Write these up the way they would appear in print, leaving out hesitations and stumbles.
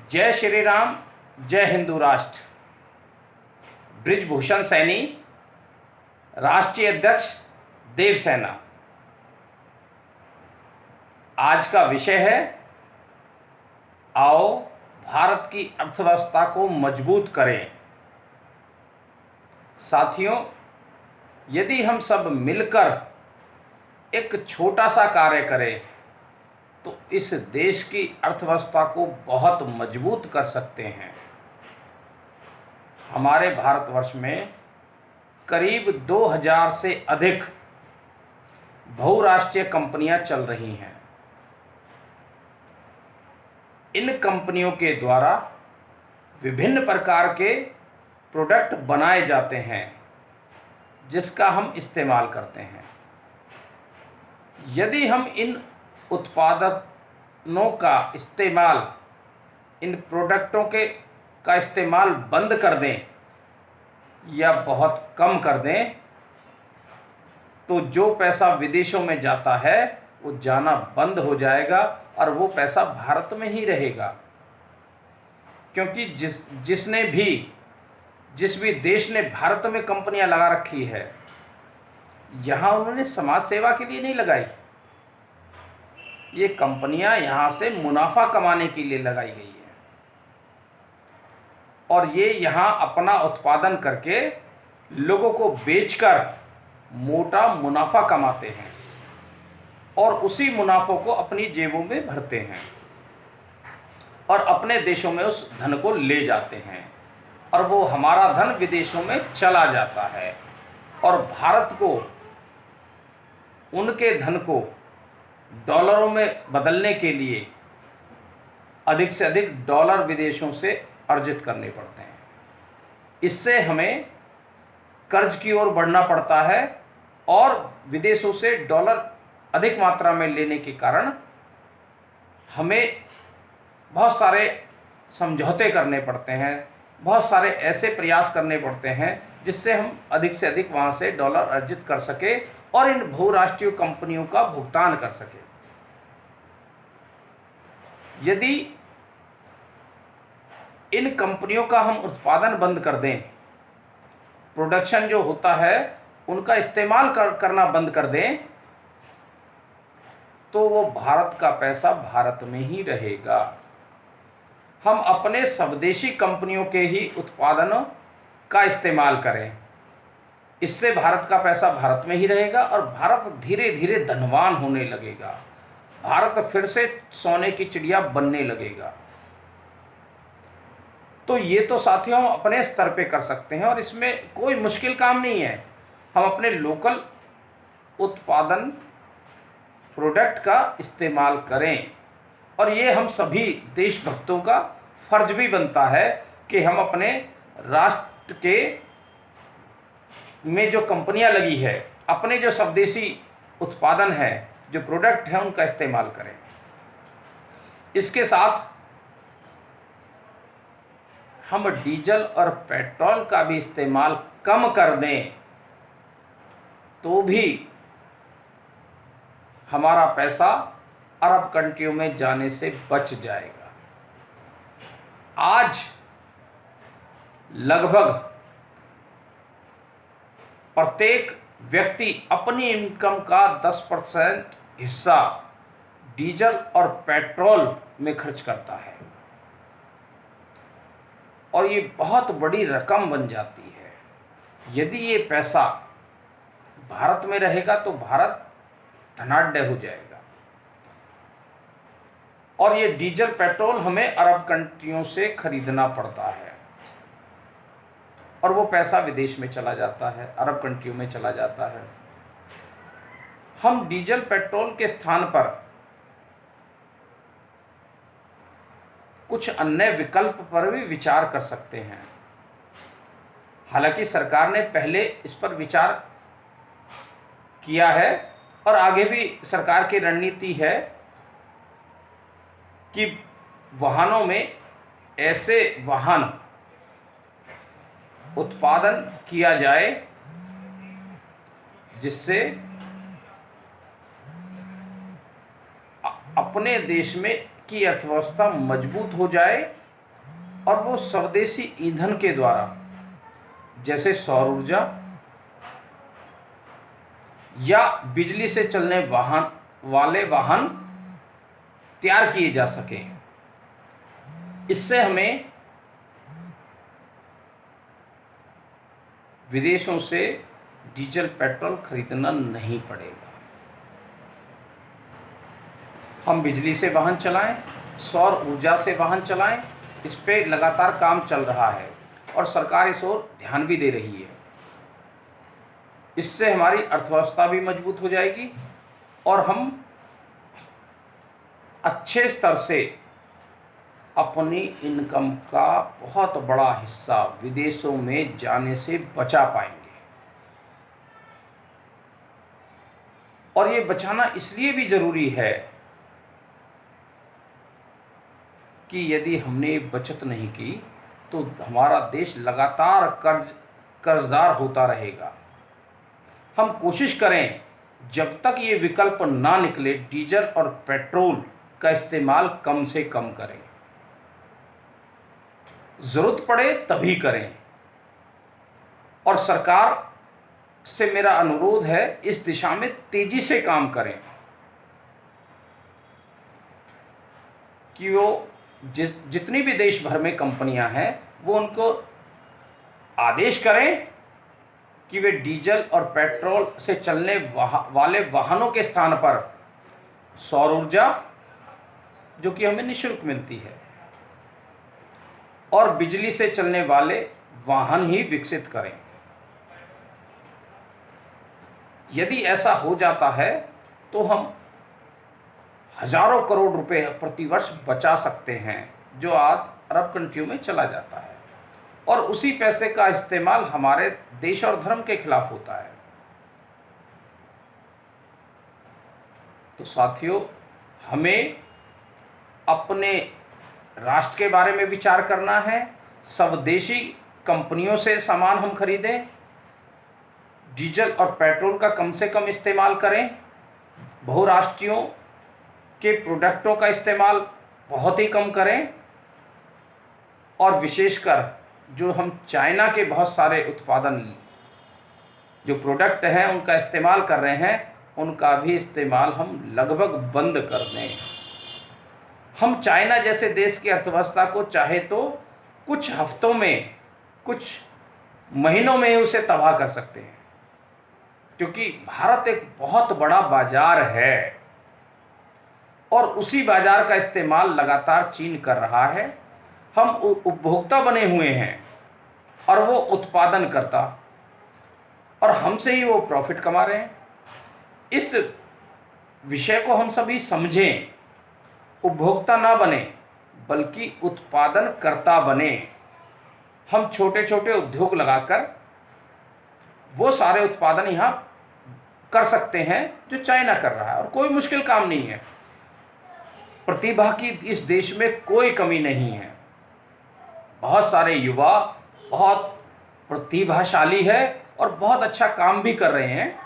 जय श्री राम, जय हिंदू राष्ट्र। ब्रिजभूषण सैनी, राष्ट्रीय अध्यक्ष देवसेना। आज का विषय है, आओ भारत की अर्थव्यवस्था को मजबूत करें। साथियों, यदि हम सब मिलकर एक छोटा सा कार्य करें तो इस देश की अर्थव्यवस्था को बहुत मजबूत कर सकते हैं। हमारे भारतवर्ष में करीब 2000 से अधिक बहुराष्ट्रीय कंपनियां चल रही हैं। इन कंपनियों के द्वारा विभिन्न प्रकार के प्रोडक्ट बनाए जाते हैं जिसका हम इस्तेमाल करते हैं। यदि हम इन उत्पादनों का इस्तेमाल, इन प्रोडक्टों का इस्तेमाल बंद कर दें या बहुत कम कर दें तो जो पैसा विदेशों में जाता है वो जाना बंद हो जाएगा और वो पैसा भारत में ही रहेगा। क्योंकि जिस भी देश ने भारत में कंपनियां लगा रखी है, यहाँ उन्होंने समाज सेवा के लिए नहीं लगाई। ये कंपनियां यहाँ से मुनाफा कमाने के लिए लगाई गई है और ये यहाँ अपना उत्पादन करके लोगों को बेचकर मोटा मुनाफा कमाते हैं और उसी मुनाफों को अपनी जेबों में भरते हैं और अपने देशों में उस धन को ले जाते हैं और वो हमारा धन विदेशों में चला जाता है और भारत को उनके धन को डॉलरों में बदलने के लिए अधिक से अधिक डॉलर विदेशों से अर्जित करने पड़ते हैं। इससे हमें कर्ज की ओर बढ़ना पड़ता है और विदेशों से डॉलर अधिक मात्रा में लेने के कारण हमें बहुत सारे समझौते करने पड़ते हैं, बहुत सारे ऐसे प्रयास करने पड़ते हैं जिससे हम अधिक से अधिक वहाँ से डॉलर अर्जित कर सके और इन बहुराष्ट्रीय कंपनियों का भुगतान कर सके। यदि इन कंपनियों का हम उत्पादन बंद कर दें, प्रोडक्शन जो होता है उनका इस्तेमाल करना बंद कर दें, तो वो भारत का पैसा भारत में ही रहेगा। हम अपने स्वदेशी कंपनियों के ही उत्पादनों का इस्तेमाल करें, इससे भारत का पैसा भारत में ही रहेगा और भारत धीरे धीरे धनवान होने लगेगा। भारत फिर से सोने की चिड़िया बनने लगेगा। तो ये तो साथियों हम अपने स्तर पे कर सकते हैं और इसमें कोई मुश्किल काम नहीं है। हम अपने लोकल उत्पादन प्रोडक्ट का इस्तेमाल करें और ये हम सभी देशभक्तों का फर्ज भी बनता है कि हम अपने राष्ट्र के में जो कंपनियां लगी है, अपने जो स्वदेशी उत्पादन है, जो प्रोडक्ट है, उनका इस्तेमाल करें। इसके साथ हम डीजल और पेट्रोल का भी इस्तेमाल कम कर दें तो भी हमारा पैसा अरब कंट्रियों में जाने से बच जाएगा। आज लगभग प्रत्येक व्यक्ति अपनी इनकम का 10% हिस्सा डीजल और पेट्रोल में खर्च करता है और ये बहुत बड़ी रकम बन जाती है। यदि ये पैसा भारत में रहेगा तो भारत धनाढ्य हो जाएगा और ये डीजल पेट्रोल हमें अरब कंट्रियों से खरीदना पड़ता है और वो पैसा विदेश में चला जाता है, अरब कंट्रियों में चला जाता है। हम डीजल पेट्रोल के स्थान पर कुछ अन्य विकल्प पर भी विचार कर सकते हैं। हालांकि सरकार ने पहले इस पर विचार किया है और आगे भी सरकार की रणनीति है कि वाहनों में ऐसे वाहन उत्पादन किया जाए जिससे अपने देश में की अर्थव्यवस्था मजबूत हो जाए और वो स्वदेशी ईंधन के द्वारा, जैसे सौर ऊर्जा या बिजली से चलने वाले वाहन तैयार किए जा सकें। इससे हमें विदेशों से डीजल पेट्रोल खरीदना नहीं पड़ेगा। हम बिजली से वाहन चलाएं, सौर ऊर्जा से वाहन चलाएं। इस पे लगातार काम चल रहा है और सरकार इस ओर ध्यान भी दे रही है। इससे हमारी अर्थव्यवस्था भी मजबूत हो जाएगी और हम अच्छे स्तर से अपनी इनकम का बहुत बड़ा हिस्सा विदेशों में जाने से बचा पाएंगे। और ये बचाना इसलिए भी ज़रूरी है कि यदि हमने बचत नहीं की तो हमारा देश लगातार कर्जदार होता रहेगा। हम कोशिश करें जब तक ये विकल्प ना निकले, डीजल और पेट्रोल का इस्तेमाल कम से कम करें। ज़रूरत पड़े तभी करें। और सरकार से मेरा अनुरोध है, इस दिशा में तेजी से काम करें कि वो जितनी भी देश भर में कंपनियां हैं वो उनको आदेश करें कि वे डीजल और पेट्रोल से चलने वाले वाहनों के स्थान पर सौर ऊर्जा, जो कि हमें निःशुल्क मिलती है, और बिजली से चलने वाले वाहन ही विकसित करें। यदि ऐसा हो जाता है तो हम हजारों करोड़ रुपए प्रतिवर्ष बचा सकते हैं, जो आज अरब कंट्रियों में चला जाता है, और उसी पैसे का इस्तेमाल हमारे देश और धर्म के खिलाफ होता है। तो साथियों, हमें अपने राष्ट्र के बारे में विचार करना है। स्वदेशी कंपनियों से सामान हम खरीदें, डीजल और पेट्रोल का कम से कम इस्तेमाल करें, बहुराष्ट्रीयों के प्रोडक्टों का इस्तेमाल बहुत ही कम करें, और विशेषकर जो हम चाइना के बहुत सारे उत्पादन, जो प्रोडक्ट हैं उनका इस्तेमाल कर रहे हैं, उनका भी इस्तेमाल हम लगभग बंद कर दें। हम चाइना जैसे देश की अर्थव्यवस्था को चाहे तो कुछ हफ्तों में, कुछ महीनों में ही उसे तबाह कर सकते हैं, क्योंकि भारत एक बहुत बड़ा बाजार है और उसी बाजार का इस्तेमाल लगातार चीन कर रहा है। हम उपभोक्ता बने हुए हैं और वो उत्पादन करता, और हमसे ही वो प्रॉफिट कमा रहे हैं। इस विषय को हम सभी समझें, उपभोक्ता ना बने बल्कि उत्पादन करता बने। हम छोटे छोटे उद्योग लगाकर वो सारे उत्पादन यहाँ कर सकते हैं जो चाइना कर रहा है, और कोई मुश्किल काम नहीं है। प्रतिभा की इस देश में कोई कमी नहीं है। बहुत सारे युवा बहुत प्रतिभाशाली है और बहुत अच्छा काम भी कर रहे हैं,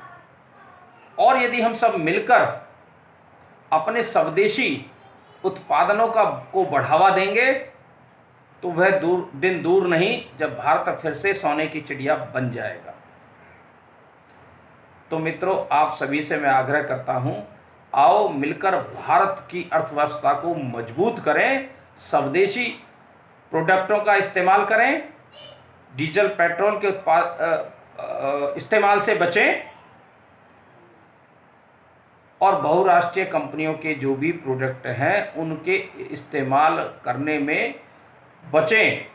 और यदि हम सब मिलकर अपने स्वदेशी उत्पादनों को बढ़ावा देंगे तो वह दिन दूर नहीं जब भारत फिर से सोने की चिड़िया बन जाएगा। तो मित्रों, आप सभी से मैं आग्रह करता हूं, आओ मिलकर भारत की अर्थव्यवस्था को मजबूत करें, स्वदेशी प्रोडक्टों का इस्तेमाल करें, डीजल पेट्रोल के इस्तेमाल से बचें, और बहुराष्ट्रीय कंपनियों के जो भी प्रोडक्ट हैं उनके इस्तेमाल करने में बचें,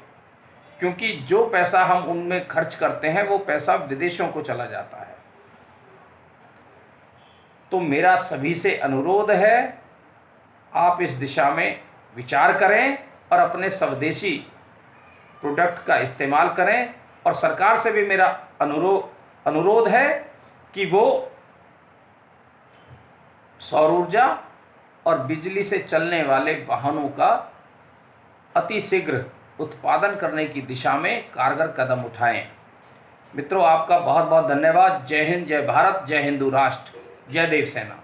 क्योंकि जो पैसा हम उनमें खर्च करते हैं वो पैसा विदेशों को चला जाता है। तो मेरा सभी से अनुरोध है, आप इस दिशा में विचार करें और अपने स्वदेशी प्रोडक्ट का इस्तेमाल करें, और सरकार से भी मेरा अनुरोध है कि वो सौर ऊर्जा और बिजली से चलने वाले वाहनों का अतिशीघ्र उत्पादन करने की दिशा में कारगर कदम उठाएं। मित्रों, आपका बहुत बहुत धन्यवाद। जय हिंद, जय भारत, जय हिंदू राष्ट्र, जय देव सेना।